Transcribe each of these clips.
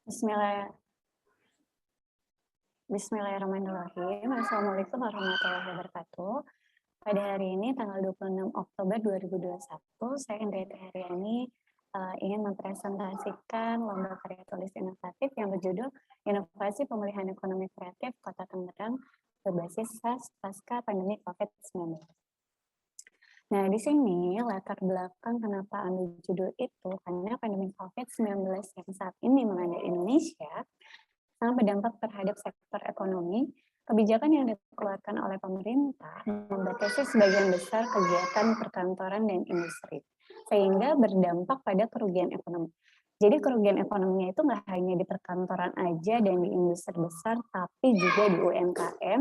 Bismillah Bismillahirrahmanirrahim. Assalamualaikum warahmatullahi wabarakatuh. Pada hari ini tanggal 26 Oktober 2021, saya Indriati Haryani ingin mempresentasikan lomba karya tulis inovatif yang berjudul Inovasi Pemulihan Ekonomi Kreatif Kota Tangerang berbasis SAS pasca pandemi COVID-19. Nah, di sini latar belakang kenapa ambil judul itu, karena pandemi COVID-19 yang saat ini melanda Indonesia sangat berdampak terhadap sektor ekonomi. Kebijakan yang dikeluarkan oleh pemerintah membatasi sebagian besar kegiatan perkantoran dan industri, sehingga berdampak pada kerugian ekonomi. Jadi kerugian ekonominya itu nggak hanya di perkantoran aja dan di industri besar, tapi juga di UMKM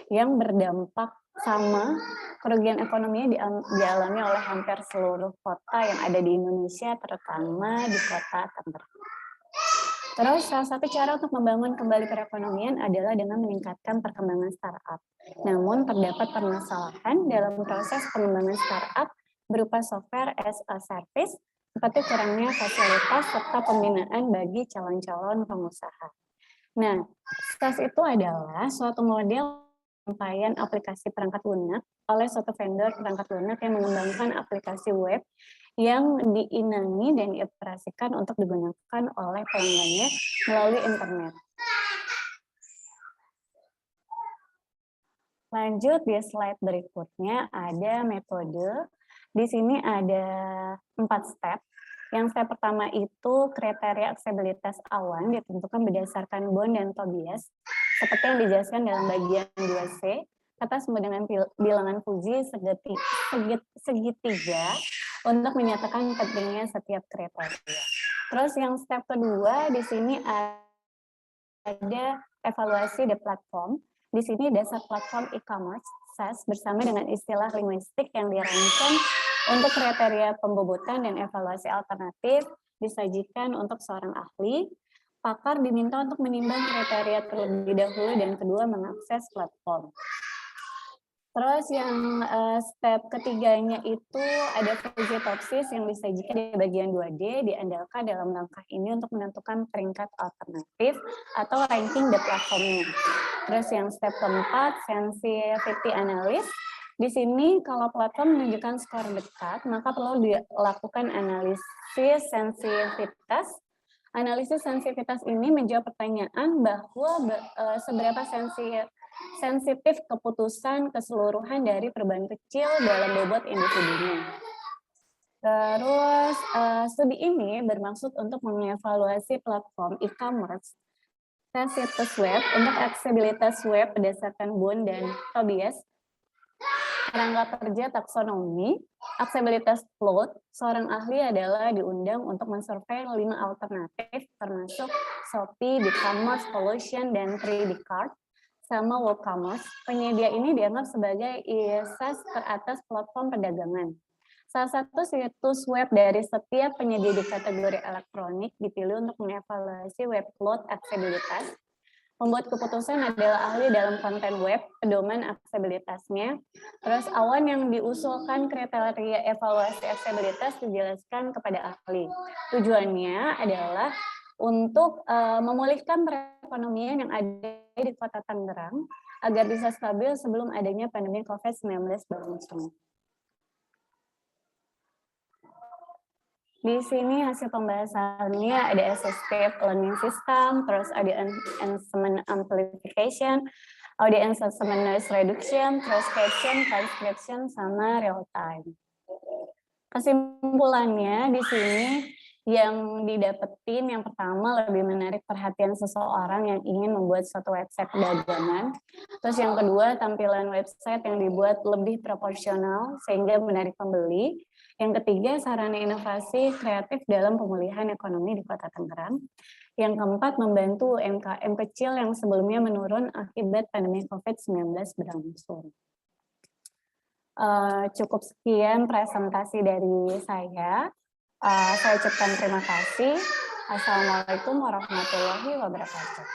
yang berdampak sama. Kerugian ekonominya dialami oleh hampir seluruh kota yang ada di Indonesia, terutama di kota Tangerang. Terus salah satu cara untuk membangun kembali perekonomian adalah dengan meningkatkan perkembangan startup. Namun terdapat permasalahan dalam proses pengembangan startup berupa software as a service, seperti kurangnya fasilitas serta pembinaan bagi calon-calon pengusaha. Nah, SaaS itu adalah suatu model penyampaian aplikasi perangkat lunak oleh suatu vendor perangkat lunak yang mengembangkan aplikasi web yang diinangi dan dioperasikan untuk digunakan oleh pelanggannya melalui internet. Lanjut di slide berikutnya ada metode. Di sini ada 4 step. Yang step pertama itu kriteria aksesibilitas awan ditentukan berdasarkan Bond dan Tobias, seperti yang dijelaskan dalam bagian 2C. Kata sebut dengan bilangan Fuji segitiga untuk menyatakan pentingnya setiap kriteria. Terus yang step kedua di sini ada evaluasi the platform. Di sini dasar platform e-commerce SaaS bersama dengan istilah linguistik yang dirancang untuk kriteria pembobotan dan evaluasi alternatif disajikan untuk seorang ahli. Pakar diminta untuk menimbang kriteria terlebih dahulu dan kedua mengakses platform. Terus yang step ketiganya itu ada fungsi yang disajikan di bagian 2D, diandalkan dalam langkah ini untuk menentukan peringkat alternatif atau ranking the platformnya. Terus yang step keempat, sensitivity analysis. Di sini kalau platform menunjukkan skor dekat, maka perlu dilakukan analisis sensitivitas. Analisis sensitivitas ini menjawab pertanyaan bahwa seberapa sensitif keputusan keseluruhan dari perubahan kecil dalam bobot individunya. Terus studi ini bermaksud untuk mengevaluasi platform e-commerce situs web untuk aksesibilitas web berdasarkan Bond dan Tobias. Kerangka kerja taksonomi, aksesibilitas float, seorang ahli adalah diundang untuk mensurvei 5 alternatif termasuk Shopee, BigCommerce, Solution, dan 3D Card, sama WooCommerce. Penyedia ini dianggap sebagai ISS teratas platform perdagangan. Salah satu situs web dari setiap penyedia di kategori elektronik dipilih untuk mengevaluasi web float aksesibilitas. Pembuat keputusan adalah ahli dalam konten web, pedoman aksesibilitasnya. Terus awan yang diusulkan kriteria evaluasi aksesibilitas dijelaskan kepada ahli. Tujuannya adalah untuk memulihkan perekonomian yang ada di Kota Tangerang agar bisa stabil sebelum adanya pandemi COVID-19 berlangsung. Di sini hasil pembahasannya ada assistive learning system, terus ada enhancement amplification, audience assessment noise reduction, terus caption, transcription, sama real time. Kesimpulannya di sini yang didapetin yang pertama lebih menarik perhatian seseorang yang ingin membuat suatu website dagangan. Terus yang kedua tampilan website yang dibuat lebih proporsional sehingga menarik pembeli. Yang ketiga, sarana inovasi kreatif dalam pemulihan ekonomi di Kota Tangerang. Yang keempat, membantu UMKM kecil yang sebelumnya menurun akibat pandemi COVID-19 berlangsung. Cukup sekian presentasi dari saya. Saya ucapkan terima kasih. Assalamualaikum warahmatullahi wabarakatuh.